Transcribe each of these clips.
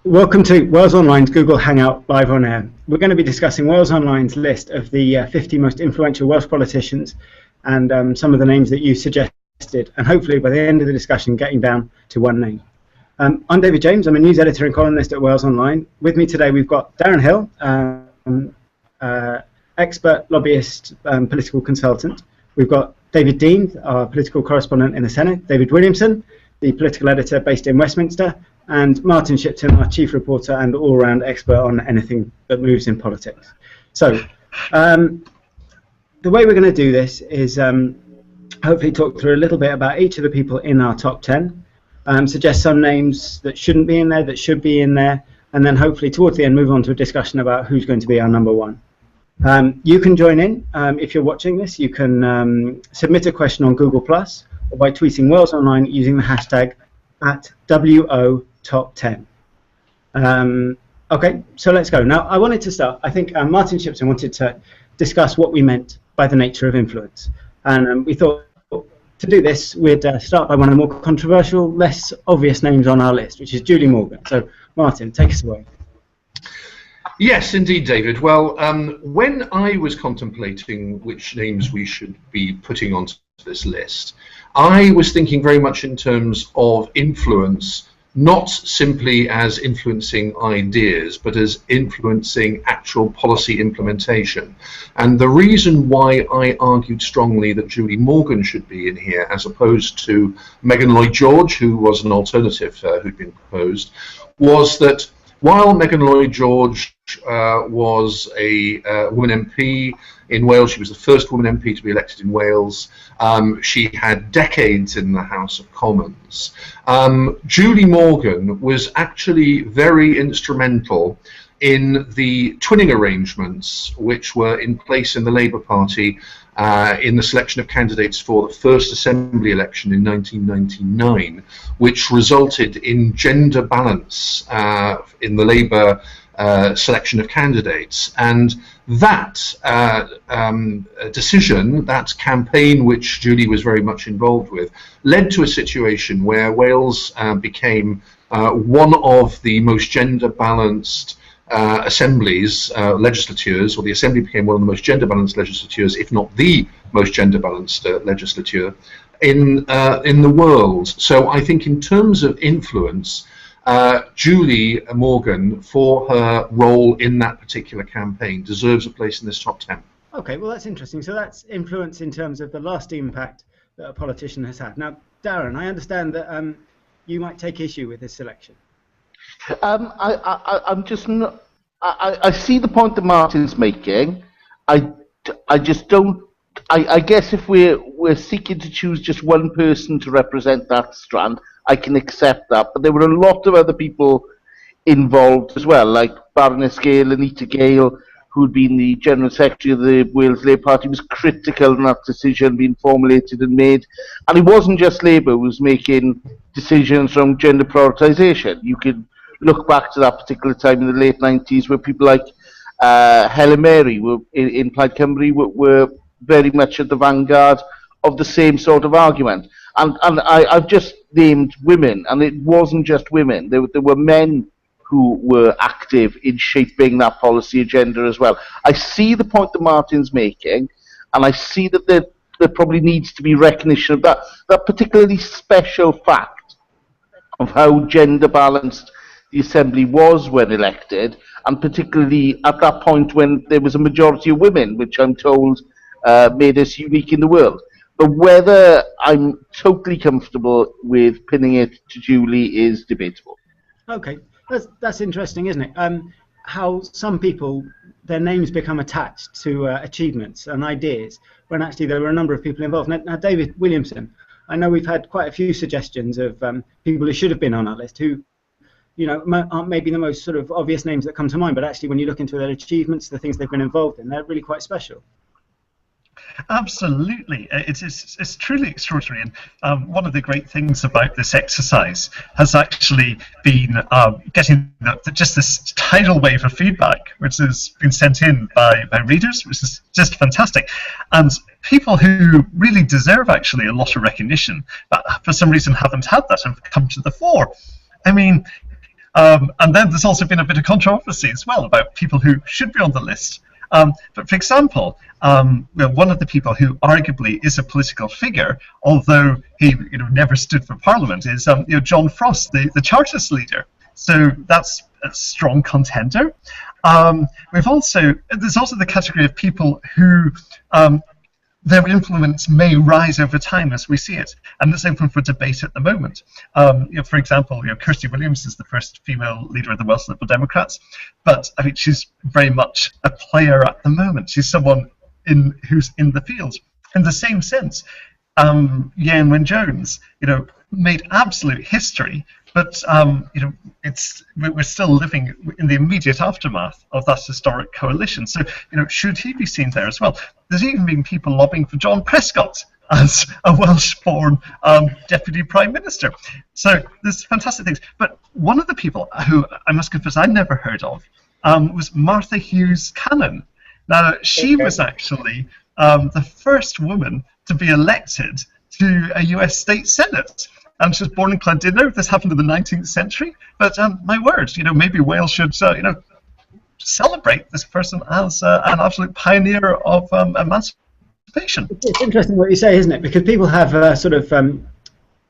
Welcome to Wales Online's Google Hangout Live on Air. We're going to be discussing Wales Online's list of the 50 most influential Welsh politicians and some of the names that you suggested, and hopefully by the end of the discussion getting down to one name. I'm David James. I'm a news editor and columnist at Wales Online. With me today we've got Darren Hill, expert lobbyist, political consultant. We've got David Dean, our political correspondent in the Senate, David Williamson, the political editor based in Westminster, and Martin Shipton, our chief reporter and all-round expert on anything that moves in politics. So, the way we're going to do this is hopefully talk through a little bit about each of the people in our top 10, suggest some names that shouldn't be in there, that should be in there, and then hopefully towards the end move on to a discussion about who's going to be our number one. You can join in if you're watching this. You can submit a question on Google+, or by tweeting Wales Online using the hashtag @WOTop10. Okay, so let's go. Now, I wanted to start. I think Martin Shipton wanted to discuss what we meant by the nature of influence. And we thought to do this, we'd start by one of the more controversial, less obvious names on our list, which is Julie Morgan. So, Martin, take us away. Yes, indeed, David. Well, when I was contemplating which names we should be putting onto this list, I was thinking very much in terms of influence, not simply as influencing ideas, but as influencing actual policy implementation. And the reason why I argued strongly that Julie Morgan should be in here, as opposed to Megan Lloyd-George, who was an alternative who'd been proposed, was that while Megan Lloyd-George was a woman MP in Wales, she was the first woman MP to be elected in Wales. She had decades in the House of Commons. Julie Morgan was actually very instrumental in the twinning arrangements which were in place in the Labour Party in the selection of candidates for the first Assembly election in 1999, which resulted in gender balance in the Labour selection of candidates. And that decision, that campaign which Julie was very much involved with, led to a situation where Wales became one of the most gender balanced assemblies, legislatures, or the Assembly became one of the most gender balanced legislatures, if not the most gender balanced legislature in the world. So I think in terms of influence, Julie Morgan, for her role in that particular campaign, deserves a place in this top 10. Okay, well that's interesting. So that's influence in terms of the lasting impact that a politician has had. Now, Darren, I understand that you might take issue with this selection. I'm just not. I see the point that Martin's making. I just don't. I guess if we're seeking to choose just one person to represent that strand, I can accept that. But there were a lot of other people involved as well, like Baroness Gale, Anita Gale, who'd been the General Secretary of the Wales Labour Party, was critical in that decision being formulated and made. And it wasn't just Labour who was making decisions from gender prioritisation. You could look back to that particular time in the late 90s where people like Helen Mary were, in Plaid Cymru were very much at the vanguard of the same sort of argument. And I've just named women, and it wasn't just women. There were men who were active in shaping that policy agenda as well. I see the point that Martin's making, and I see that there probably needs to be recognition of that particularly special fact of how gender balanced the Assembly was when elected, and particularly at that point when there was a majority of women, which I'm told made us unique in the world. But whether I'm totally comfortable with pinning it to Julie is debatable. Okay, that's interesting, isn't it? How some people, their names become attached to achievements and ideas, when actually there were a number of people involved. Now, David Williamson, I know we've had quite a few suggestions of people who should have been on our list who, you know, aren't maybe the most sort of obvious names that come to mind, but actually when you look into their achievements, the things they've been involved in, they're really quite special. Absolutely, it's truly extraordinary, and one of the great things about this exercise has actually been getting just this tidal wave of feedback, which has been sent in by readers, which is just fantastic, and people who really deserve actually a lot of recognition, but for some reason haven't had that and have come to the fore. I mean, And then there's also been a bit of controversy as well about people who should be on the list. But for example, one of the people who arguably is a political figure, although he never stood for Parliament, is John Frost, the Chartist leader. So that's a strong contender. There's also the category of people who their influence may rise over time as we see it, and it's open for debate at the moment. For example, Kirsty Williams is the first female leader of the Welsh Liberal Democrats, but I think she's very much a player at the moment. She's someone who's in the field. In the same sense, Ian Wyn-Jones, made absolute history, but we're still living in the immediate aftermath of that historic coalition. So, should he be seen there as well? There's even been people lobbying for John Prescott as a Welsh-born deputy prime minister. So there's fantastic things. But one of the people who I must confess I never heard of was Martha Hughes Cannon. Now, she was actually the first woman to be elected to a US state senate. And she was born in Llandudno. This happened in the 19th century. But my word, maybe Wales should, celebrate this person as an absolute pioneer of emancipation. It's interesting what you say, isn't it? Because people have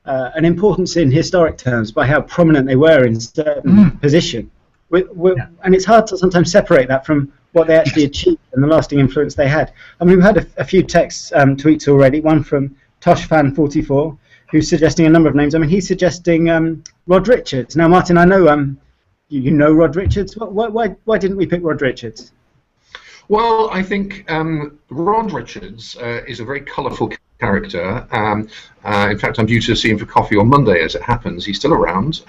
an importance in historic terms by how prominent they were in certain position. And it's hard to sometimes separate that from what they actually achieved and the lasting influence they had. I mean, we've had a few text tweets already, one from ToshFan44, who's suggesting a number of names. I mean, he's suggesting Rod Richards. Now, Martin, I know you know Rod Richards. Why didn't we pick Rod Richards? Well, I think Rod Richards is a very colourful character. In fact, I'm due to see him for coffee on Monday, as it happens. He's still around.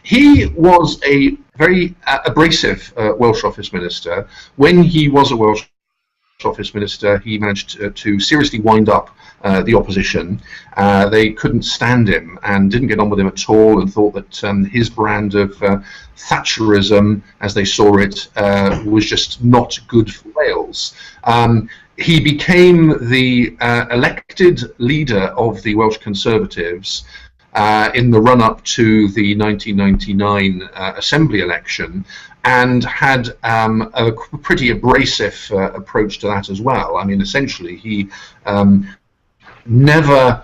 He was a very abrasive Welsh Office Minister. When he was a Welsh Office Minister, he managed to seriously wind up the opposition. They couldn't stand him and didn't get on with him at all, and thought that his brand of Thatcherism, as they saw it, was just not good for Wales. He became the elected leader of the Welsh Conservatives in the run-up to the 1999 Assembly election, and had a pretty abrasive approach to that as well. I mean, essentially, he never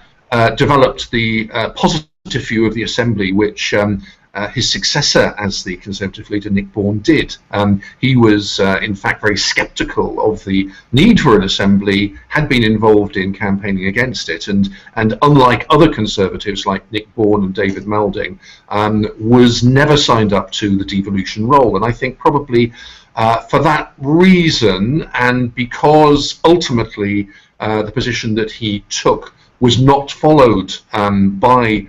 developed the positive view of the Assembly, which his successor as the Conservative leader, Nick Bourne, did. He was, in fact, very sceptical of the need for an Assembly, had been involved in campaigning against it, and unlike other Conservatives like Nick Bourne and David Melding, was never signed up to the devolution role. And I think probably for that reason, and because ultimately the position that he took was not followed by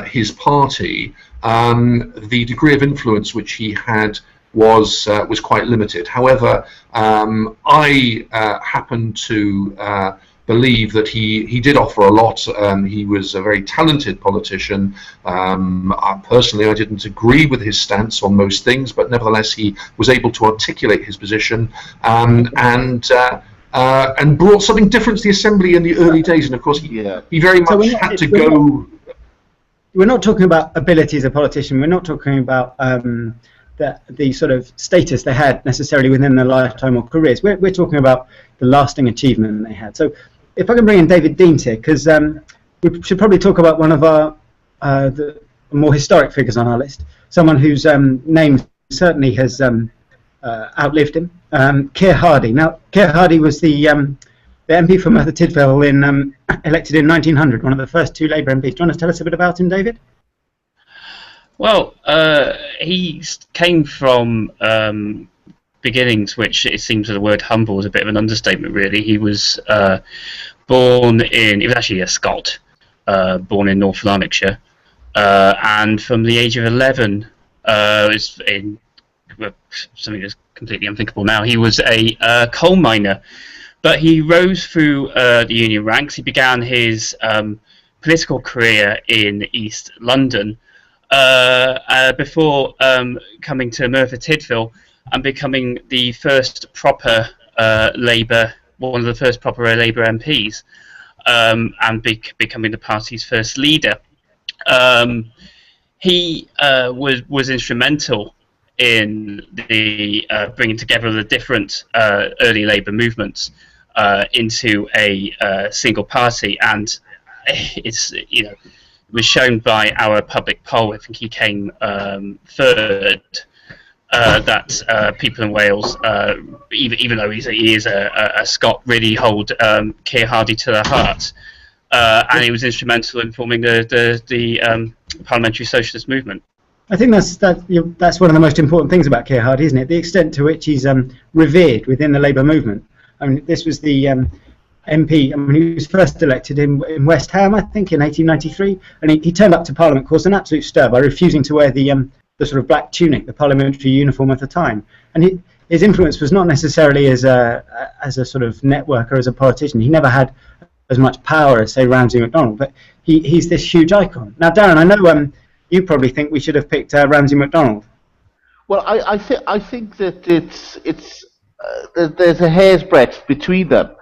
his party, the degree of influence which he had was quite limited. However, I happen to believe that he did offer a lot. He was a very talented politician. Personally, I didn't agree with his stance on most things, but nevertheless, he was able to articulate his position and brought something different to the Assembly in the early days. And of course, he very much had to go. We're not talking about ability as a politician. We're not talking about the sort of status they had necessarily within their lifetime or careers. We're talking about the lasting achievement they had. So if I can bring in David Deans here, because we should probably talk about one of our the more historic figures on our list, someone whose name certainly has outlived him, Keir Hardie. Now, Keir Hardie was the MP from Merthyr Tydfil elected in 1900, one of the first two Labour MPs. Do you want to tell us a bit about him, David? Well, he came from beginnings which it seems that the word humble is a bit of an understatement, really. He was born in, he was actually a Scot, born in North Lanarkshire, and from the age of 11, was in something that's completely unthinkable now, he was a coal miner. But he rose through the union ranks. He began his political career in East London before coming to Merthyr Tydfil and becoming the first proper Labour, one of the first proper Labour MPs, and becoming the party's first leader. he was instrumental in the bringing together the different early Labour movements into a single party, and it's was shown by our public poll. I think he came third. That people in Wales, even though he is a Scot, really hold Keir Hardie to their heart, and he was instrumental in forming the parliamentary socialist movement. I think that's one of the most important things about Keir Hardie, isn't it? The extent to which he's revered within the Labour movement. I mean, this was the MP. I mean, he was first elected in West Ham, I think, in 1893, and he turned up to Parliament, caused an absolute stir by refusing to wear the sort of black tunic, the parliamentary uniform of the time. And his influence was not necessarily as a sort of networker, as a politician. He never had as much power as, say, Ramsay MacDonald, but he's this huge icon. Now, Darren, I know you probably think we should have picked Ramsay MacDonald. Well, I think that there's a hair's breadth between them.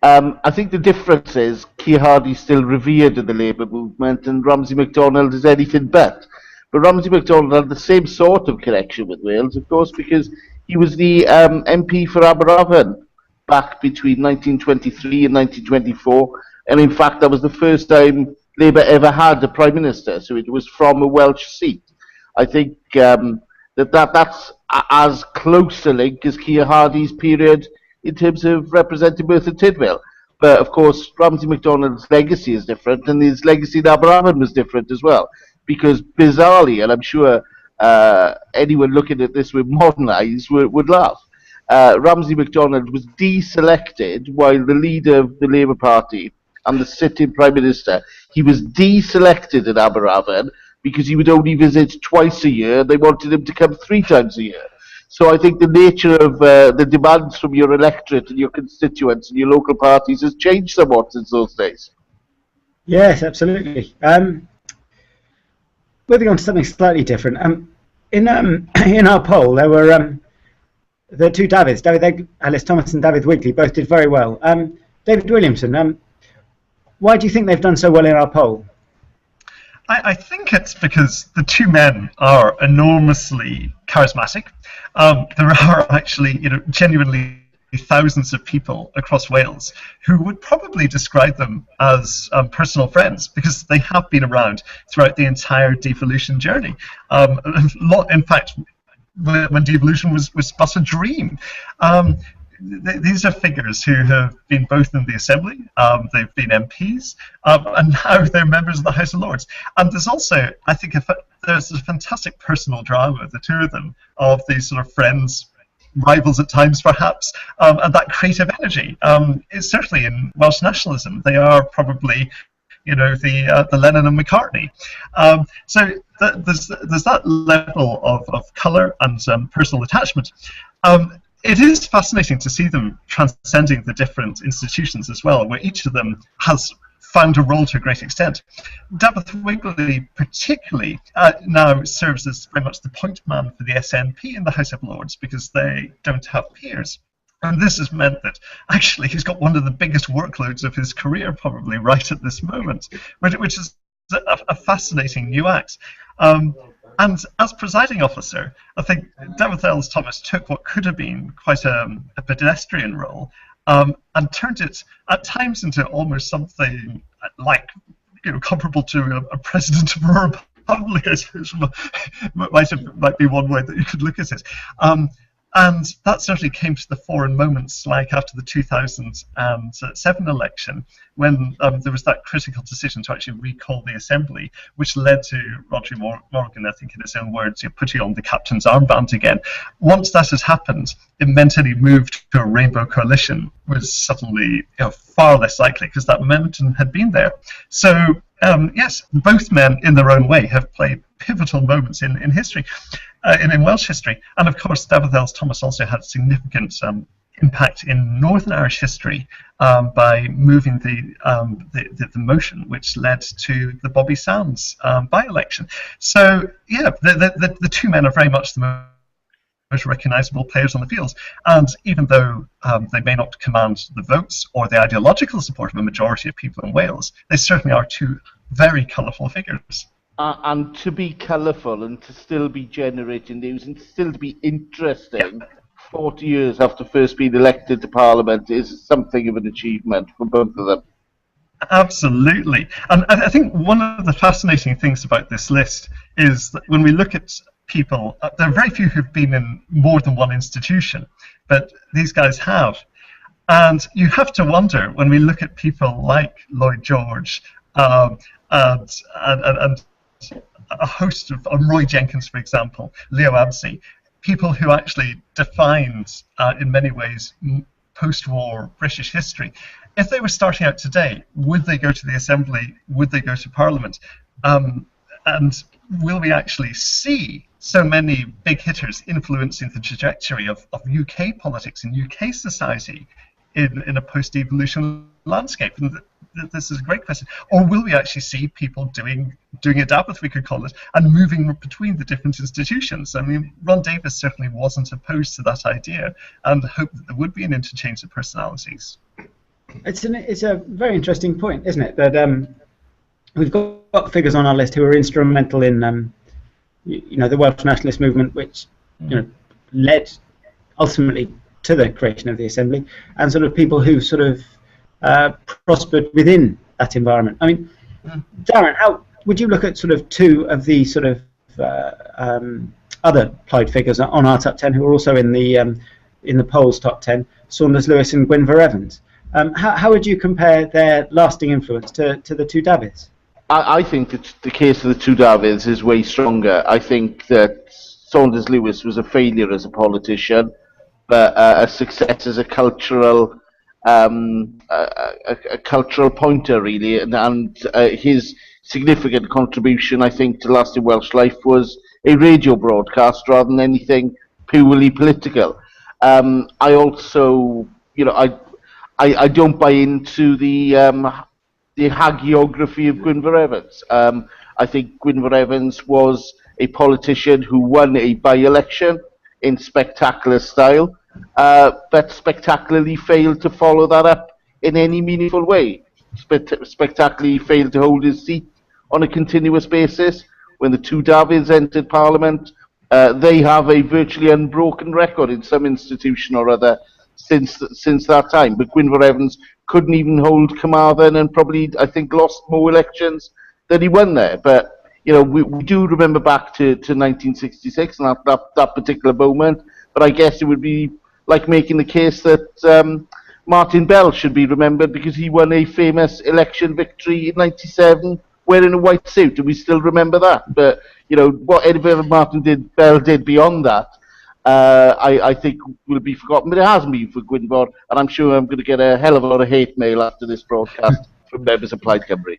I think the difference is Keir Hardie's still revered in the Labour movement, and Ramsay MacDonald is anything but. But Ramsay MacDonald had the same sort of connection with Wales, of course, because he was the MP for Aberavon back between 1923 and 1924, and in fact that was the first time Labour ever had a Prime Minister, so it was from a Welsh seat. I think that's as close a link as Keir Hardie's period in terms of representing Merthyr Tydfil. But of course, Ramsay MacDonald's legacy is different, and his legacy in Aberavon was different as well. Because bizarrely, and I'm sure anyone looking at this with modern eyes would laugh, Ramsay MacDonald was deselected while the leader of the Labour Party and the sitting Prime Minister, he was deselected in Aberavon because he would only visit twice a year. They wanted him to come 3 times a year. So I think the nature of the demands from your electorate and your constituents and your local parties has changed somewhat since those days. Yes, absolutely. Moving on to something slightly different. In our poll, there were the two Davids, David Ellis-Thomas and David Wigley, both did very well. David Williamson, why do you think they've done so well in our poll? I think it's because the two men are enormously charismatic. There are actually, genuinely thousands of people across Wales who would probably describe them as personal friends, because they have been around throughout the entire devolution journey. In fact, when devolution was but a dream. These are figures who have been both in the Assembly, they've been MPs, and now they're members of the House of Lords. And there's also, I think, there's a fantastic personal drama, the two of them, of these sort of friends, rivals at times perhaps, and that creative energy. It's certainly in Welsh nationalism, they are probably, the Lennon and McCartney. So there's that level of colour and personal attachment. It is fascinating to see them transcending the different institutions as well, where each of them has found a role to a great extent. David Wigley particularly now serves as very much the point man for the SNP in the House of Lords, because they don't have peers. And this has meant that actually he's got one of the biggest workloads of his career probably right at this moment, which is a fascinating new act. And as presiding officer, I think David Ellis-Thomas took what could have been quite a pedestrian role and turned it at times into almost something like, comparable to a president of a republic, I suppose, might be one way that you could look at it. And that certainly came to the fore in moments like after the 2007 election, when there was that critical decision to actually recall the Assembly, which led to Roger Morgan, I think in his own words, putting on the captain's armband again. Once that had happened, it meant any move to a rainbow coalition was suddenly far less likely, because that momentum had been there. So yes, both men in their own way have played pivotal moments in history. In Welsh history, and of course David Ellis-Thomas also had significant impact in Northern Irish history by moving the motion which led to the Bobby Sands by-election. So yeah, the two men are very much the most recognisable players on the field, and even though they may not command the votes or the ideological support of a majority of people in Wales, they certainly are two very colourful figures. and to be colourful and to still be generating news and still to be interesting 40 years after first being elected to Parliament is something of an achievement for both of them. Absolutely. And I think one of the fascinating things about this list is that when we look at people, there are very few who've been in more than one institution, but these guys have. And you have to wonder, when we look at people like Lloyd George and a host of Roy Jenkins, for example, Leo Absey, people who actually defined, in many ways, post-war British history. If they were starting out today, would they go to the Assembly? Would they go to Parliament? And will we actually see so many big hitters influencing the trajectory of UK politics and UK society in a post-evolution landscape? And this is a great question. Or will we actually see people doing a dab, if we could call it, and moving between the different institutions? I mean, Ron Davis certainly wasn't opposed to that idea and hoped that there would be an interchange of personalities. It's a very interesting point, isn't it? That we've got figures on our list who are instrumental in the Welsh nationalist movement, which led ultimately to the creation of the Assembly, and sort of people who sort of prospered within that environment. I mean, Darren, how would you look at sort of two of the sort of other Plaid figures on our top 10 who are also in the polls top 10, Saunders Lewis and Gwynfor Evans? How would you compare their lasting influence to the two Davids? I think that the case of the two Davids is way stronger. I think that Saunders Lewis was a failure as a politician, but a success as a cultural pointer, really, and his significant contribution, I think, to lasting Welsh life was a radio broadcast rather than anything purely political. I also, I don't buy into the hagiography of Gwynfor Evans. I think Gwynfor Evans was a politician who won a by-election in spectacular style, but spectacularly failed to follow that up in any meaningful way. Spectacularly failed to hold his seat on a continuous basis. When the two Davids entered Parliament, they have a virtually unbroken record in some institution or other since that time. But Gwynfor Evans couldn't even hold Carmarthen and probably, I think, lost more elections than he won there. But we do remember back to 1966 and that particular moment. But I guess it would be like making the case that Martin Bell should be remembered because he won a famous election victory in '97 wearing a white suit, and we still remember that. But whatever Bell did beyond that, I think will be forgotten. But it hasn't been for Gwynfor, and I'm sure I'm going to get a hell of a lot of hate mail after this broadcast from members of Plaid Cymru.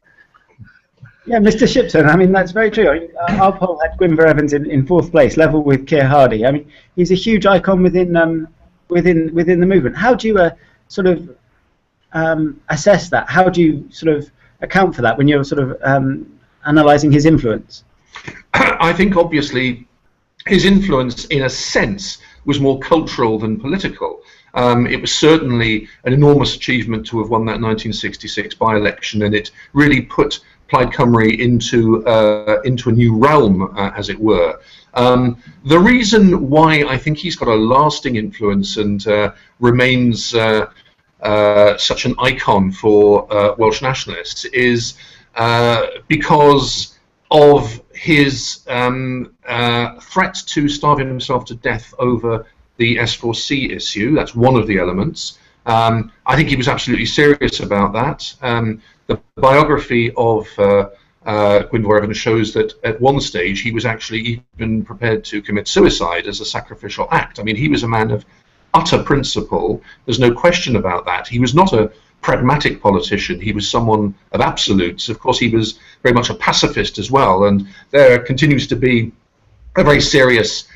Yeah, Mr. Shipton, I mean, that's very true. I mean, our poll had Gwynfor Evans in fourth place, level with Keir Hardie. I mean, he's a huge icon within the movement. How do you sort of assess that? How do you sort of account for that when you're sort of analysing his influence? I think obviously his influence, in a sense, was more cultural than political. It was certainly an enormous achievement to have won that 1966 by-election, and it really put Plaid Cymru into a new realm, as it were. The reason why I think he's got a lasting influence and remains such an icon for Welsh nationalists is because of his threat to starve himself to death over the S4C issue. That's one of the elements. I think he was absolutely serious about that. The biography of Gwynfor Evans shows that at one stage he was actually even prepared to commit suicide as a sacrificial act. I mean, he was a man of utter principle. There's no question about that. He was not a pragmatic politician. He was someone of absolutes. Of course, he was very much a pacifist as well, and there continues to be a very serious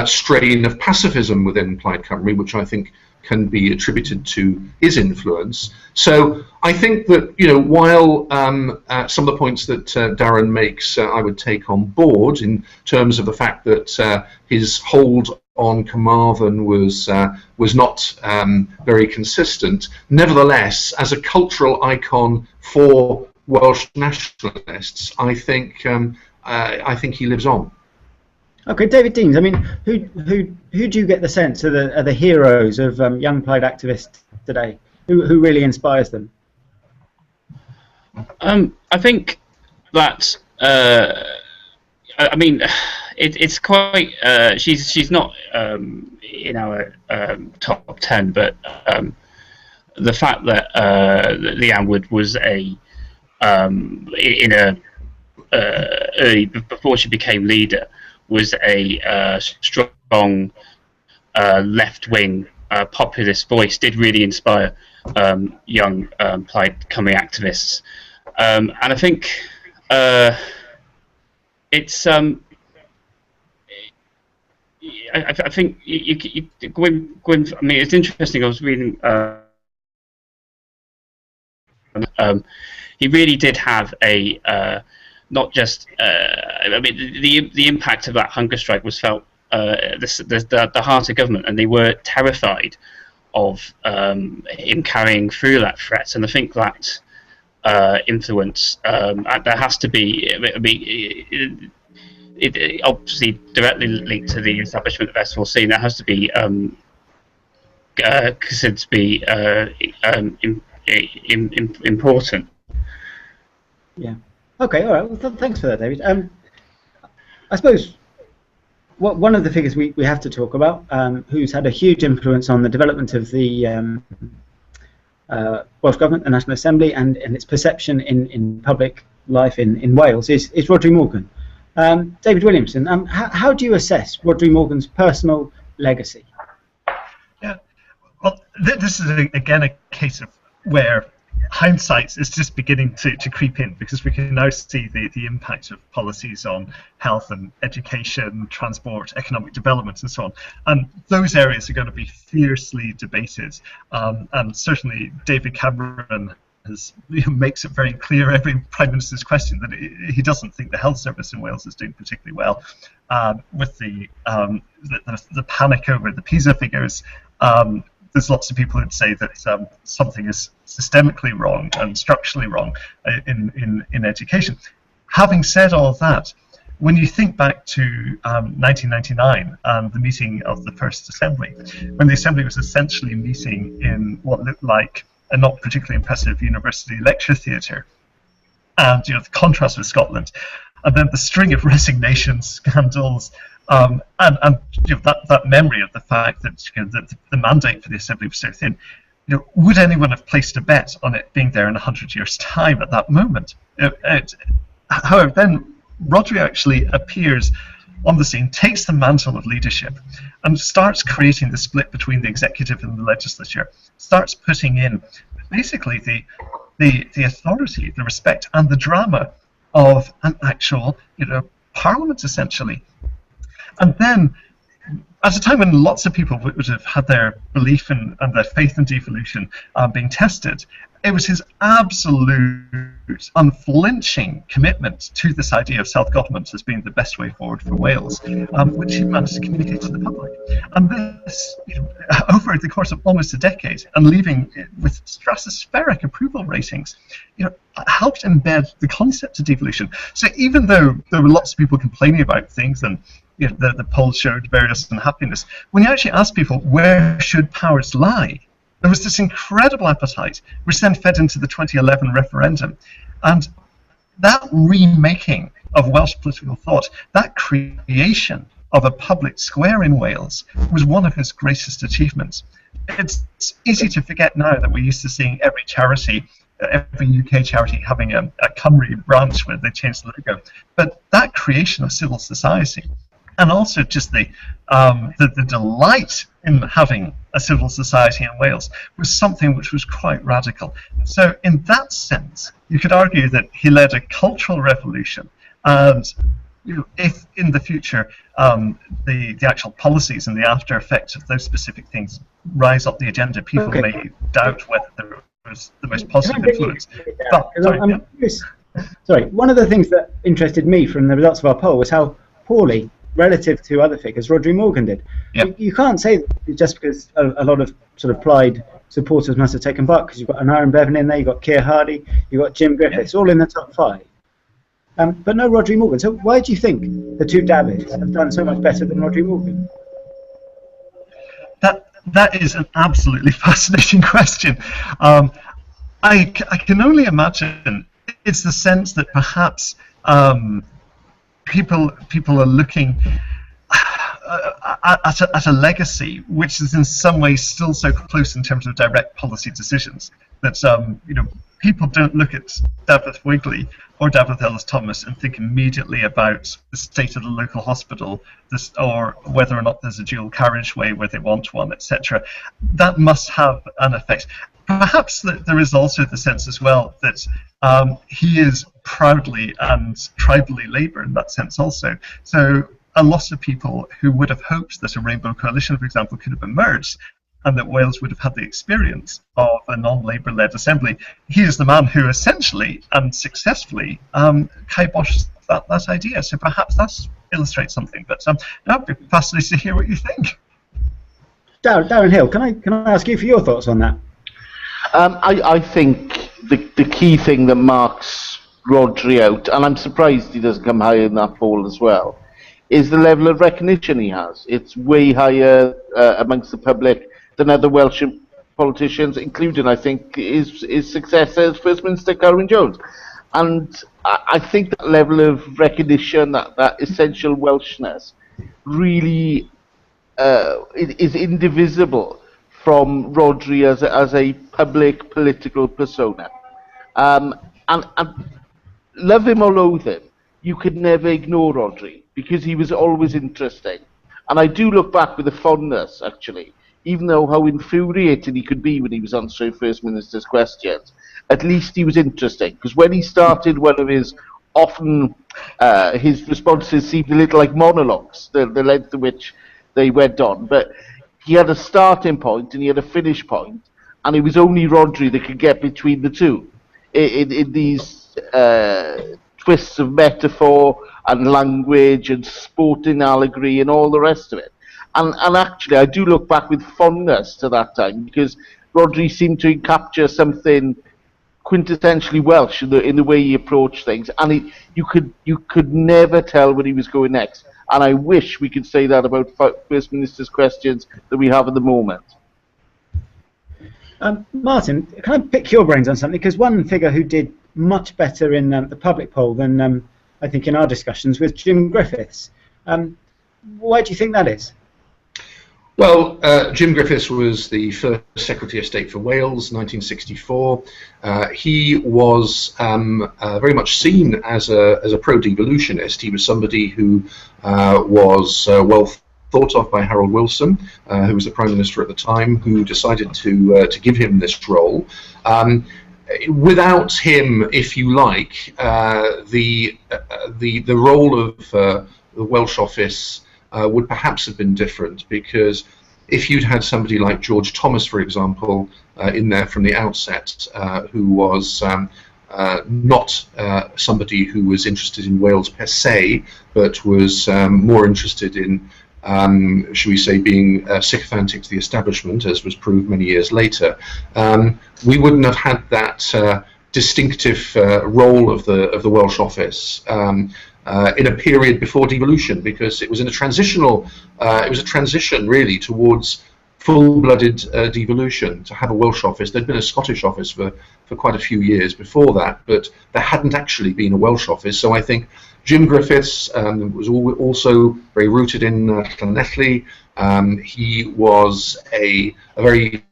strain of pacifism within Plaid Cymru, which I think can be attributed to his influence. So I think that, while some of the points that Darren makes I would take on board in terms of the fact that his hold on Carmarthen was not very consistent, nevertheless, as a cultural icon for Welsh nationalists, I think I think he lives on. Okay, David Deans. I mean, who do you get the sense are the heroes of young Plaid activists today? Who really inspires them? I think that I mean, it's quite. She's not in our top 10, but the fact that Leanne Wood was in a early before she became leader was a strong left-wing populist voice did really inspire young Plaid coming activists, and I think it's I think Gwyn. I mean, it's interesting. I was reading. He really did have a not just. I mean, the impact of that hunger strike was felt the heart of government, and they were terrified of him carrying through that threat. And I think that influence there has to be. I mean, it obviously directly linked to the establishment of S4 scene. There has to be considered to be important. Yeah. Okay. All right. Well, thanks for that, David. I suppose one of the figures we have to talk about, who's had a huge influence on the development of the Welsh Government, the National Assembly, and its perception in public life in Wales, is Rhodri Morgan. David Williamson, how do you assess Rhodri Morgan's personal legacy? Yeah, well, this is again a case of where hindsight is just beginning to creep in, because we can now see the impact of policies on health and education, transport, economic development, and so on. And those areas are going to be fiercely debated. And certainly David Cameron makes it very clear every Prime Minister's question that he doesn't think the health service in Wales is doing particularly well. With the panic over the PISA figures, there's lots of people who'd say that something is systemically wrong and structurally wrong in education. Having said all that, when you think back to 1999 and the meeting of the First Assembly, when the Assembly was essentially meeting in what looked like a not particularly impressive university lecture theatre, and the contrast with Scotland, and then the string of resignation scandals, and that memory of the fact that the mandate for the Assembly was so thin. Would anyone have placed a bet on it being there in 100 years' time at that moment? However, then Rhodri actually appears on the scene, takes the mantle of leadership, and starts creating the split between the executive and the legislature, starts putting in basically the authority, the respect, and the drama of an actual parliament, essentially. And then, at a time when lots of people would have had their belief and their faith in devolution being tested, it was his absolute, unflinching commitment to this idea of self-government as being the best way forward for Wales, which he managed to communicate to the public. And this, over the course of almost a decade, and leaving it with stratospheric approval ratings, helped embed the concept of devolution. So even though there were lots of people complaining about things, and the polls showed various unhappiness, when you actually ask people where should powers lie, there was this incredible appetite, which then fed into the 2011 referendum. And that remaking of Welsh political thought, that creation of a public square in Wales, was one of his greatest achievements. It's easy to forget now that we're used to seeing every charity, every UK charity having a Cymru branch where they change the logo. But that creation of civil society, and also just the delight in having a civil society in Wales, was something which was quite radical. So in that sense, you could argue that he led a cultural revolution, and if in the future the actual policies and the after effects of those specific things rise up the agenda, people may doubt whether there was the most positive influence. Sorry, one of the things that interested me from the results of our poll was how poorly, relative to other figures, Rhodri Morgan did. Yep. You can't say that just because a lot of sort of Plaid supporters must have taken part, because you've got an Aaron Bevan in there, you've got Keir Hardie, you've got Jim Griffiths, all in the top 5. but no Rhodri Morgan. So why do you think the two Davids have done so much better than Rhodri Morgan? That is an absolutely fascinating question. I can only imagine it's the sense that perhaps people are looking at a legacy which is in some ways still so close in terms of direct policy decisions that people don't look at Dafydd Wigley or Dafydd Ellis-Thomas and think immediately about the state of the local hospital, or whether or not there's a dual carriageway where they want one, etc. That must have an effect. Perhaps that there is also the sense as well that he is proudly and tribally Labour in that sense also. So a lot of people who would have hoped that a Rainbow Coalition, for example, could have emerged and that Wales would have had the experience of a non-Labour-led assembly, he is the man who essentially and successfully kiboshed that idea. So perhaps that illustrates something. But I'd be fascinated to hear what you think. Darren Hill, can I ask you for your thoughts on that? I think the key thing that marks Rhodri out, and I'm surprised he doesn't come higher in that poll as well, is the level of recognition he has. It's way higher amongst the public than other Welsh politicians, including, I think, his successor as First Minister, Carwyn Jones. And I think that level of recognition, that essential Welshness, really is indivisible from Rhodri as a public political persona. And love him or loathe him, you could never ignore Rhodri, because he was always interesting. And I do look back with a fondness, actually, even though how infuriated he could be when he was answering First Minister's questions. At least he was interesting, because when he started one of his, often his responses seemed a little like monologues, the length to which they went on. But he had a starting point and he had a finish point, and it was only Rhodri that could get between the two in these twists of metaphor and language and sporting allegory and all the rest of it. And actually, I do look back with fondness to that time, because Rhodri seemed to capture something quintessentially Welsh in the way he approached things, and you could never tell where he was going next. And I wish we could say that about First Minister's questions that we have at the moment. Martin, can I pick your brains on something? Because one figure who did much better in the public poll than I think in our discussions was Jim Griffiths. Why do you think that is? Well, Jim Griffiths was the first Secretary of State for Wales, 1964. He was very much seen as a pro-devolutionist. He was somebody who was well thought of by Harold Wilson, who was the Prime Minister at the time, who decided to give him this role. Without him, if you like, the role of the Welsh office would perhaps have been different, because if you'd had somebody like George Thomas, for example, in there from the outset, who was not somebody who was interested in Wales per se, but was more interested in, should we say, being sycophantic to the establishment, as was proved many years later, we wouldn't have had that distinctive role of the Welsh office in a period before devolution, because it was in a transitional, it was a transition really towards full-blooded devolution to have a Welsh office. There'd been a Scottish office for quite a few years before that, but there hadn't actually been a Welsh office. So I think Jim Griffiths was also very rooted in Llanelli. He was a very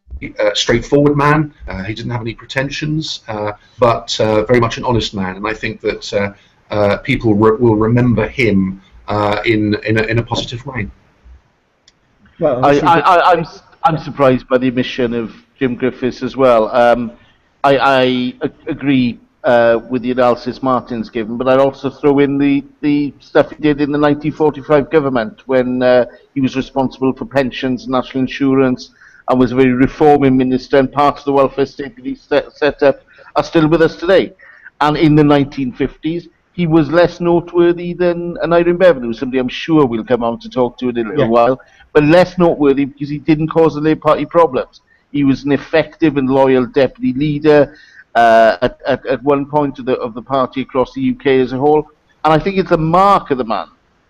straightforward man. He didn't have any pretensions, but very much an honest man. And I think that people will remember him in a positive way. Well, I'm surprised by the omission of Jim Griffiths as well. I agree with the analysis Martin's given, but I'd also throw in the stuff he did in the 1945 government, when he was responsible for pensions and national insurance, and was a very reforming minister, and part of the welfare state that he set up are still with us today. And in the 1950s, he was less noteworthy than an Irene Bevan, who's somebody I'm sure we'll come on to talk to in a little while, but less noteworthy because he didn't cause the Labour Party problems. He was an effective and loyal deputy leader at one point of the party across the UK as a whole, And I think it's a mark of the man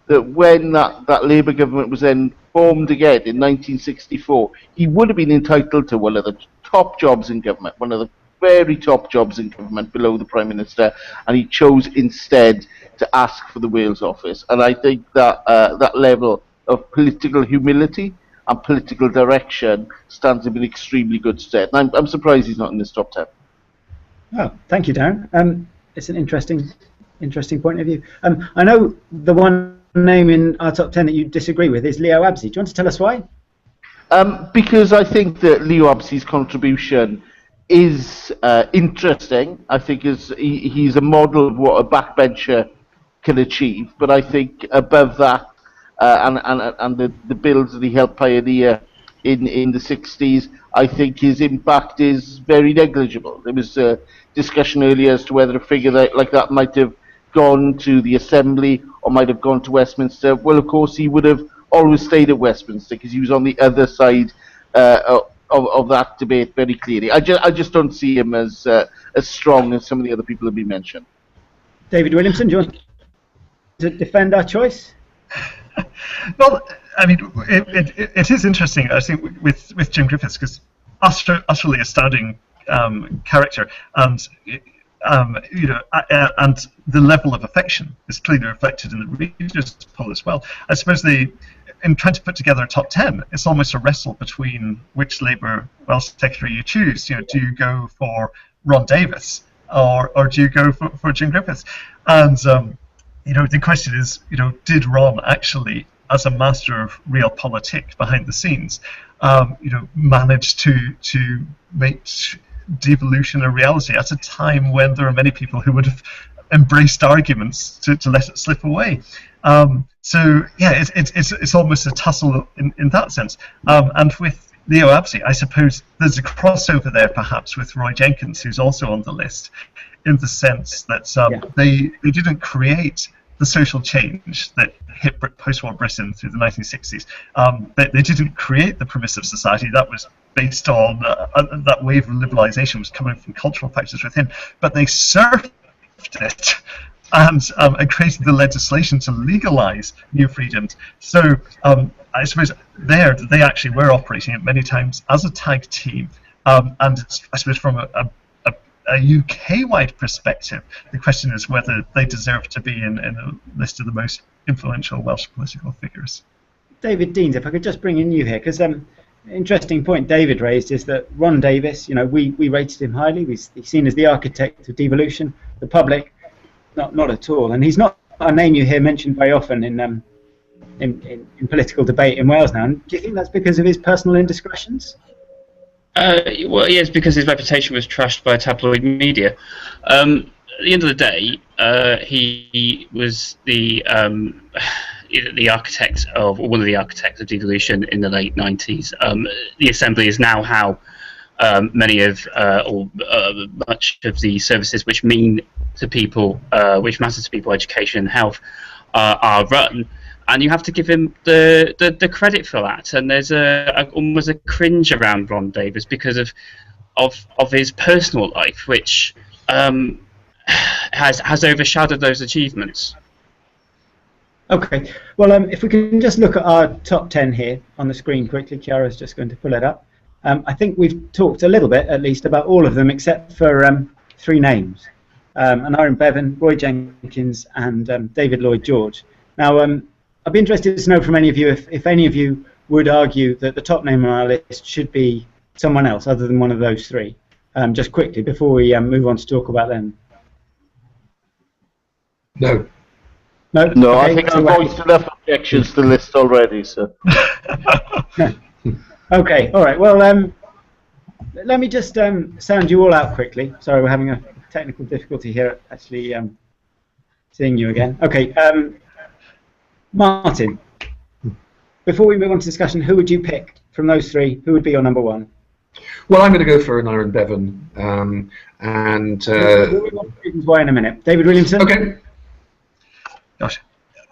that when that Labour government was then formed again in 1964, he would have been entitled to one of the top jobs in government, one of the very top jobs in government below the Prime Minister, and he chose instead to ask for the Wales office. And I think that that level of political humility and political direction stands him in extremely good stead. And I'm surprised he's not in this top 10. Oh, thank you, Darren. It's an interesting point of view. I know the one name in our top 10 that you disagree with is Leo Absey. Do you want to tell us why? Because I think that Leo Absey's contribution is interesting. I think he's a model of what a backbencher can achieve. But I think above that, and the bills that he helped pioneer in the 60s, I think his impact is very negligible. There was a discussion earlier as to whether a figure like that might have gone to the Assembly or might have gone to Westminster. Well, of course, he would have always stayed at Westminster because he was on the other side of that debate very clearly. I just don't see him as strong as some of the other people have been mentioned. David Williamson, do you want to defend our choice? Well, I mean, it is interesting, I think, with Jim Griffiths, because utterly astounding character, and and the level of affection is clearly reflected in the readers' poll as well. I suppose in trying to put together a top 10, it's almost a wrestle between which Labour Welsh secretary you choose. Do you go for Ron Davis or do you go for Jim Griffiths? And the question is, did Ron actually, as a master of realpolitik behind the scenes, manage to make devolution a reality at a time when there are many people who would have embraced arguments to let it slip away? So yeah, it's almost a tussle in that sense. And with Leo Absey, I suppose there's a crossover there perhaps with Roy Jenkins, who's also on the list, in the sense that they didn't create the social change that hit post-war Britain through the 1960s. They didn't create the permissive society. That was based on that wave of liberalisation was coming from cultural factors within, but they surfed it and created the legislation to legalise new freedoms. So I suppose there they actually were operating at many times as a tag team, and I suppose from a UK-wide perspective, the question is whether they deserve to be in a list of the most influential Welsh political figures. David Deans, if I could just bring in you here, because interesting point David raised is that Ron Davis, we rated him highly. He's seen as the architect of devolution. The public, not at all. And he's not a name you hear mentioned very often in political debate in Wales now. And do you think that's because of his personal indiscretions? Well, yes, because his reputation was trashed by tabloid media. At the end of the day, he was the architect of, or one of the architects of devolution in the late 90s. The Assembly is now how many of, or much of the services which mean to people, which matter to people, education and health, are run. And you have to give him the credit for that. And there's almost a cringe around Ron Davis because of his personal life, which has overshadowed those achievements. Okay. Well, if we can just look at our top 10 here on the screen quickly. Chiara's just going to pull it up. I think we've talked a little bit, at least, about all of them except for 3 names. Aneurin Bevan, Roy Jenkins, and David Lloyd George. Now, I'd be interested to know from any of you if any of you would argue that the top name on our list should be someone else other than one of those 3. Just quickly before we move on to talk about them. No. No, okay, I think I've voiced enough objections to the list already. So. Okay, all right. Well, let me just sound you all out quickly. Sorry, we're having a technical difficulty here, actually seeing you again. Okay. Martin, before we move on to discussion, who would you pick from those 3? Who would be your number 1? Well, I'm going to go for Aneurin Bevan. We'll move on to reasons why in a minute. David Williamson? Okay. Gosh,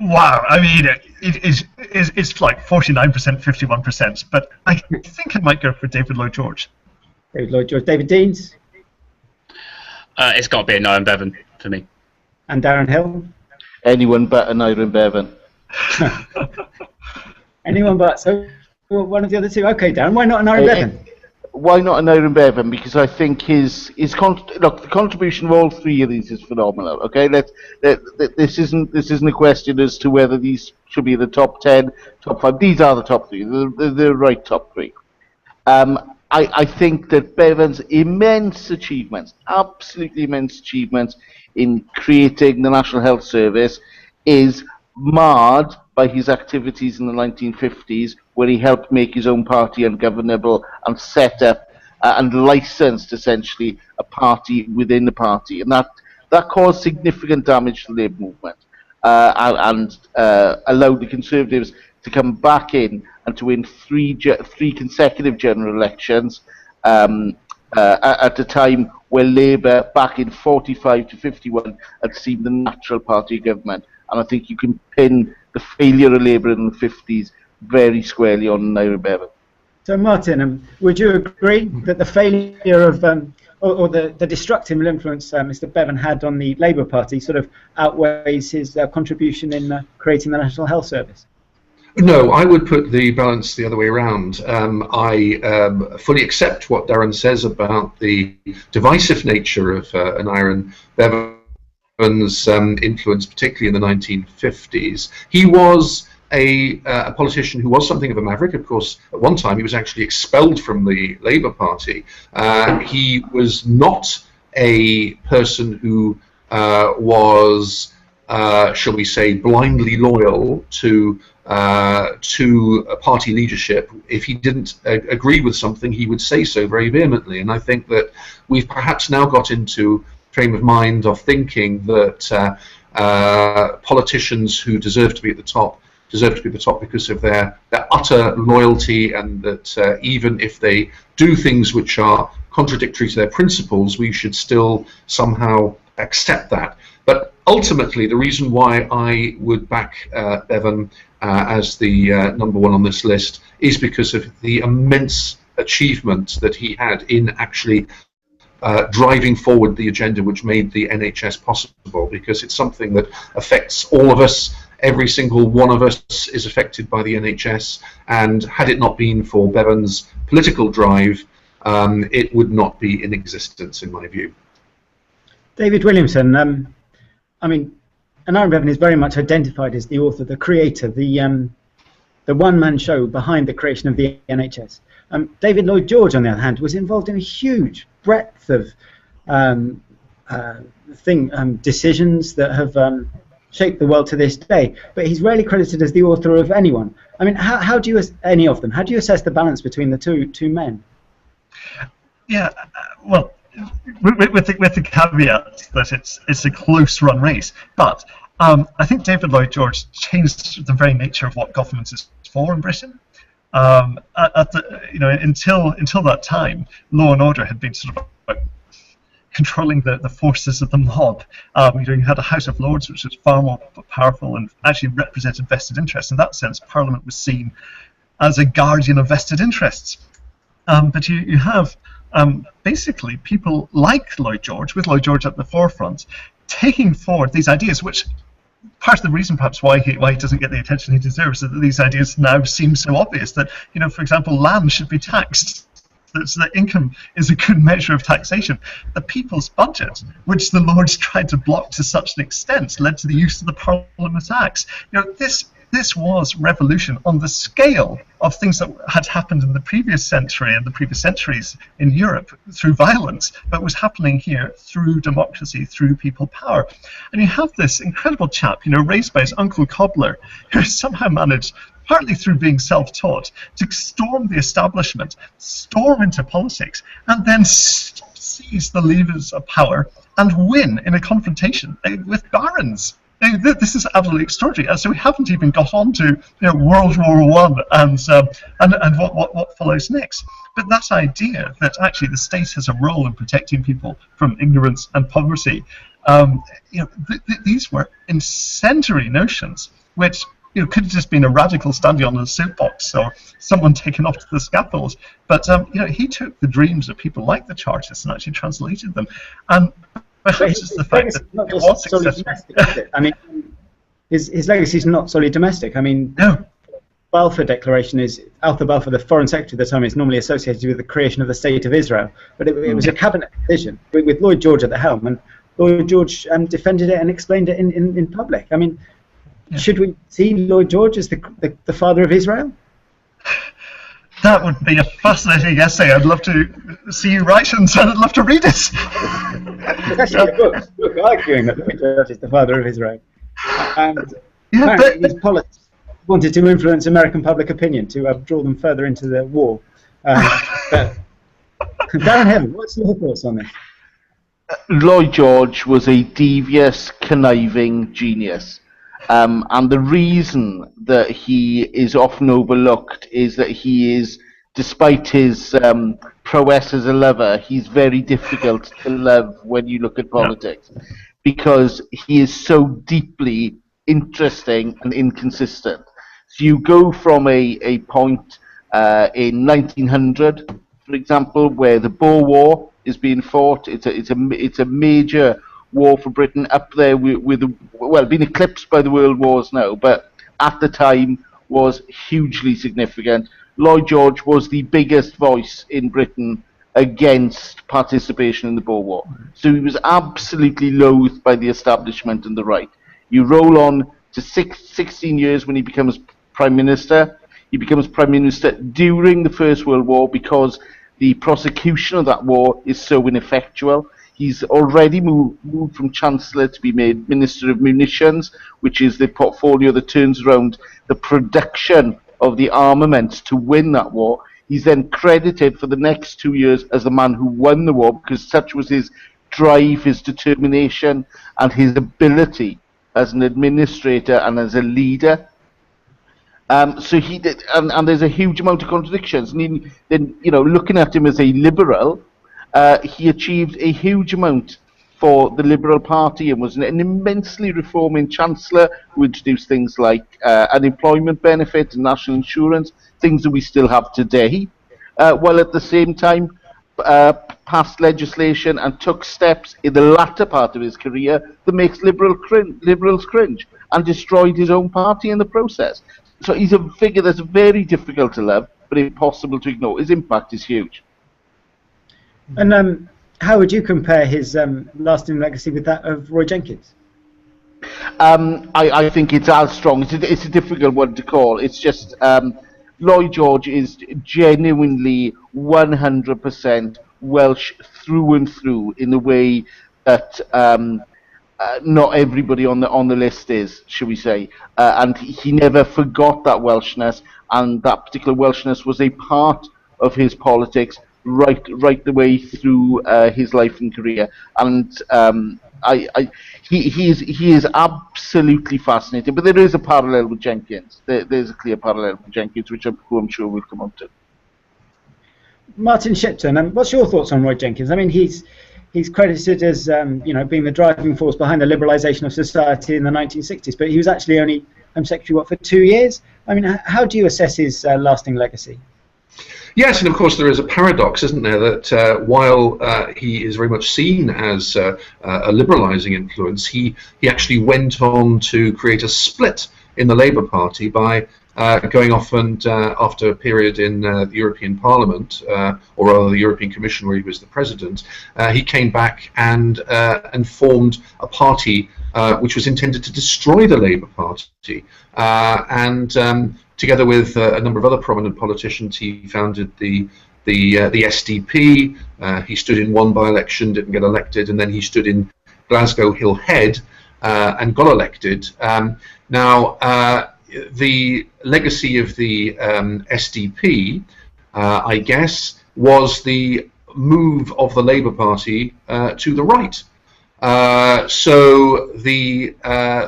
wow! I mean, it's like 49%, 51%, but I think I might go for David Lloyd George. David Lloyd George. David Deans? It's got to be Aneurin Bevan for me. And Darren Hill? Anyone but an Iron Bevan. Anyone but, so one of the other two. Okay, Dan, why not an Aaron Bevan? Why not an Aaron Bevan? Because I think look, the contribution of all three of these is phenomenal. Okay, this isn't a question as to whether these should be the top 10, top 5. These are the top 3. They're the right top 3. I think that Bevan's immense achievements, absolutely immense achievements in creating the National Health Service, is marred by his activities in the 1950s, where he helped make his own party ungovernable and set up and licensed, essentially, a party within the party. And that caused significant damage to the Labour movement and allowed the Conservatives to come back in and to win three consecutive general elections at a time where Labour, back in 45 to 51, had seemed the natural party of government. And I think you can pin the failure of Labour in the 50s very squarely on Aaron Bevan. So, Martin, would you agree that the failure of, or the destructive influence Mr. Bevan had on the Labour Party sort of outweighs his contribution in creating the National Health Service? No, I would put the balance the other way around. I fully accept what Darren says about the divisive nature of an Aaron Bevan's influence, particularly in the 1950s. He was a politician who was something of a maverick. Of course, at one time he was actually expelled from the Labour Party. He was not a person who was, shall we say, blindly loyal to party leadership. If he didn't agree with something, he would say so very vehemently. And I think that we've perhaps now got into a frame of mind of thinking that politicians who deserve to be at the top because of their utter loyalty, and that even if they do things which are contradictory to their principles, we should still somehow accept that. But ultimately, the reason why I would back Bevan as the number 1 on this list is because of the immense achievement that he had in actually driving forward the agenda which made the NHS possible, because it's something that affects all of us. Every single one of us is affected by the NHS, and had it not been for Bevan's political drive, it would not be in existence, in my view. David Williamson, I mean, Aaron Bevan is very much identified as the author, the creator, the one-man show behind the creation of the NHS. David Lloyd George, on the other hand, was involved in a huge breadth of decisions that have shaped the world to this day. But he's rarely credited as the author of anyone. I mean, how do you any of them? How do you assess the balance between the two men? Yeah, well, with the caveat that it's a close-run race, but I think David Lloyd George changed the very nature of what government is for in Britain. Until that time, law and order had been sort of about controlling the forces of the mob. You had a House of Lords which was far more powerful and actually represented vested interests. In that sense, Parliament was seen as a guardian of vested interests. But you have basically people like Lloyd George, with Lloyd George at the forefront, taking forward these ideas, which part of the reason perhaps why he doesn't get the attention he deserves is that these ideas now seem so obvious that, for example, land should be taxed, so that income is a good measure of taxation. The people's budget, which the Lords tried to block to such an extent, led to the use of the Parliament Acts. This was revolution on the scale of things that had happened in the previous century and the previous centuries in Europe through violence, but was happening here through democracy, through people power. And you have this incredible chap, raised by his uncle Cobbler, who somehow managed, partly through being self-taught, to storm the establishment, storm into politics, and then seize the levers of power and win in a confrontation with barons. This is absolutely extraordinary, and so we haven't even got on to World War I and what follows next. But that idea that actually the state has a role in protecting people from ignorance and poverty, these were incendiary notions, which could have just been a radical standing on a soapbox or someone taken off to the scaffold. But he took the dreams of people like the Chartists and actually translated them. And perhaps it's the fact that it was successful. I mean, his legacy is not solely domestic. I mean, No. Balfour Declaration is Arthur Balfour, the Foreign Secretary at the time. It's normally associated with the creation of the State of Israel, but it was a cabinet decision with Lloyd George at the helm, and Lloyd George defended it and explained it in public. I mean, should we see Lloyd George as the father of Israel? That would be a fascinating essay. I'd love to see you write and I'd love to read it. It's actually a book arguing that Lloyd George is the father of Israel. And these politics wanted to influence American public opinion to draw them further into the war. Darren Heaven, what's your thoughts on this? Lloyd George was a devious, conniving genius. And the reason that he is often overlooked is that he is, despite his prowess as a lover, he's very difficult to love when you look at politics, because he is so deeply interesting and inconsistent. So you go from a point in 1900, for example, where the Boer War is being fought. It's a major war for Britain, up there with being eclipsed by the world wars now, but at the time was hugely significant. Lloyd George was the biggest voice in Britain against participation in the Boer War. So he was absolutely loathed by the establishment and the right. You roll on to 16 years when he becomes Prime Minister. He becomes Prime Minister during the First World War because the prosecution of that war is so ineffectual. He's already moved from Chancellor to be made Minister of Munitions, which is the portfolio that turns around the production of the armaments to win that war. He's then credited for the next 2 years as the man who won the war, because such was his drive, his determination, and his ability as an administrator and as a leader. So he did, and there's a huge amount of contradictions. And then, looking at him as a liberal, he achieved a huge amount for the Liberal Party and was an immensely reforming Chancellor who introduced things like unemployment benefit and national insurance, things that we still have today, while at the same time passed legislation and took steps in the latter part of his career that makes liberals cringe, and destroyed his own party in the process. So he's a figure that's very difficult to love, but impossible to ignore. His impact is huge. And how would you compare his lasting legacy with that of Roy Jenkins? I think it's as strong. It's a difficult one to call. It's just Lloyd George is genuinely 100% Welsh through and through, in the way that not everybody on the list is, shall we say. And he never forgot that Welshness, and that particular Welshness was a part of his politics right the way through his life and career. And he is absolutely fascinating. But there is a parallel with Jenkins. There's a clear parallel with Jenkins, who I'm sure we'll come on to. Martin Shipton, what's your thoughts on Roy Jenkins? I mean, he's credited as being the driving force behind the liberalisation of society in the 1960s, but he was actually only Home Secretary for 2 years. I mean, how do you assess his lasting legacy? Yes, and of course there is a paradox, isn't there, that while he is very much seen as a liberalising influence, he actually went on to create a split in the Labour Party by going off and after a period in the European Parliament, or rather the European Commission, where he was the president, he came back and formed a party which was intended to destroy the Labour Party, together with a number of other prominent politicians, he founded the SDP. He stood in one by-election, didn't get elected, and then he stood in Glasgow Hill Head and got elected. The legacy of the SDP, I guess, was the move of the Labour Party to the right. So the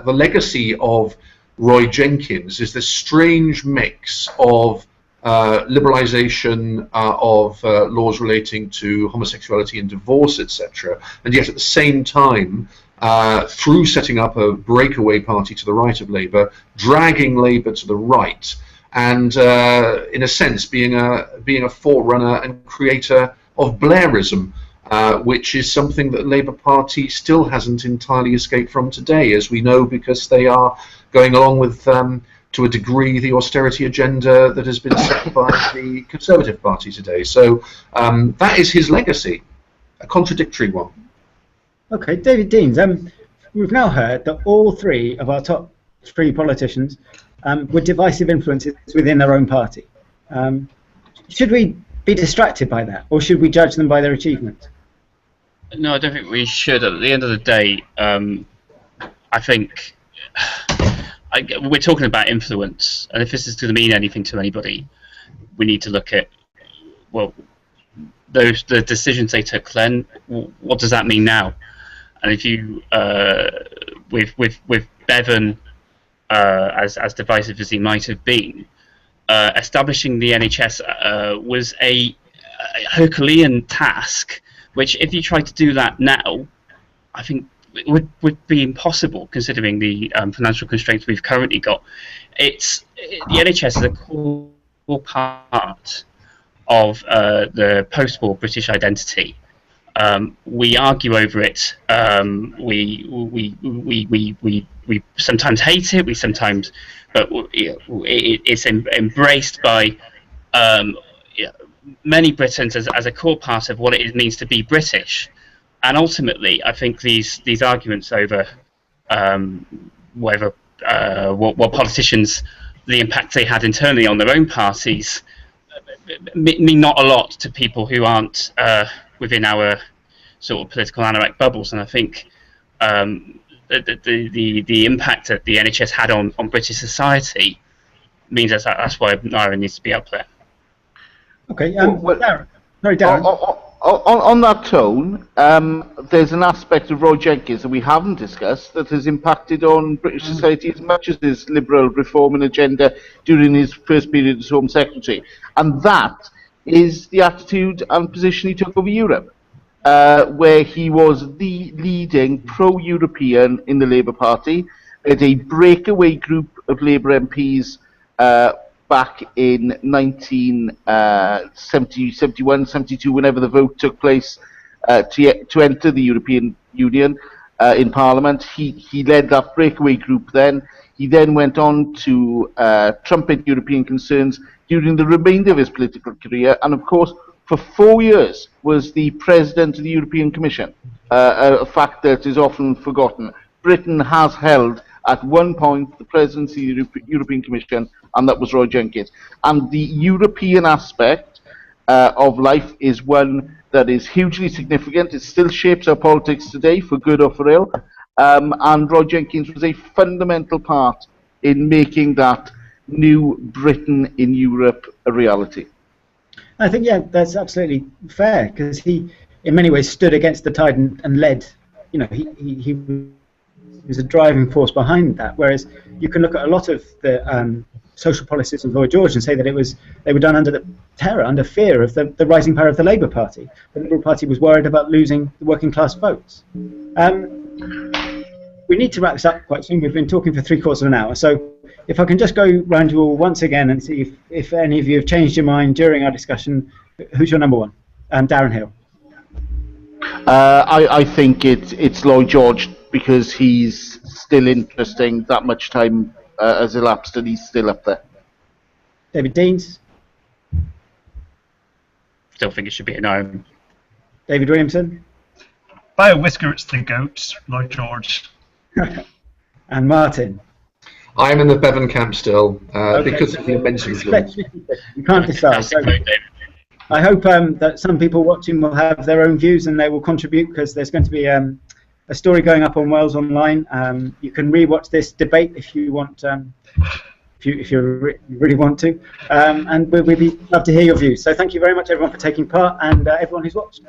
legacy of Roy Jenkins is this strange mix of liberalisation of laws relating to homosexuality and divorce, etc., and yet at the same time, through setting up a breakaway party to the right of Labour, dragging Labour to the right, and in a sense being a forerunner and creator of Blairism. which is something that the Labour Party still hasn't entirely escaped from today, as we know, because they are going along with, to a degree, the austerity agenda that has been set by the Conservative Party today. So that is his legacy, a contradictory one. Okay, David Deans, we've now heard that all three of our top three politicians were divisive influences within their own party. Should we be distracted by that, or should we judge them by their achievements? No, I don't think we should. At the end of the day, I think we're talking about influence, and if this is going to mean anything to anybody, we need to look at, well, the decisions they took then. What does that mean now? And if you, with Bevan, as divisive as he might have been, establishing the NHS was a Herculean task, which if you try to do that now, I think it would be impossible, considering the financial constraints we've currently got. The NHS is a core part of the post-war British identity. We argue over it. We sometimes hate it. We sometimes, but it's embraced by many Britons as a core part of what it means to be British. And ultimately, I think these arguments over whether what politicians, the impact they had internally on their own parties, mean not a lot to people who aren't within our sort of political anorak bubbles. And I think the impact that the NHS had on British society means that's why Naira needs to be up there. Okay, Darren. Sorry, Darren. On that tone, there's an aspect of Roy Jenkins that we haven't discussed that has impacted on British society as much as his liberal reforming agenda during his first period as Home Secretary, and that is the attitude and position he took over Europe, where he was the leading pro-European in the Labour Party. Had a breakaway group of Labour MPs back in 1970, 71, 72, whenever the vote took place to enter the European Union in Parliament. He led that breakaway group then. He then went on to trumpet European concerns during the remainder of his political career, and of course, for 4 years was the President of the European Commission, a fact that is often forgotten. Britain has held at one point the presidency of the European Commission, and that was Roy Jenkins. And the European aspect of life is one that is hugely significant. It still shapes our politics today, for good or for ill. And Roy Jenkins was a fundamental part in making that new Britain in Europe a reality. I think, yeah, that's absolutely fair, because he, in many ways, stood against the tide and led. You know, he was a driving force behind that. Whereas you can look at a lot of the social policies of Lloyd George and say that they were done under the terror, under fear of the rising power of the Labour Party. The Liberal Party was worried about losing the working class votes. We need to wrap this up quite soon. We've been talking for 3/4 of an hour, so if I can just go round you all once again and see if any of you have changed your mind during our discussion. Who's your number one? Darren Hill. I think it's Lloyd George, because he's still interesting. That much time has elapsed and he's still up there. David Deans. Still think it should be a no. David Williamson. By a whisker, it's the GOAT, Lloyd George. And Martin. I'm in the Bevan camp still, Okay. because of the immense influence. You can't decide. So I hope that some people watching will have their own views and they will contribute, because there's going to be a story going up on Wales Online. You can re-watch this debate if you want, if you really want to, and we'd love to hear your views. So thank you very much, everyone, for taking part, and everyone who's watched.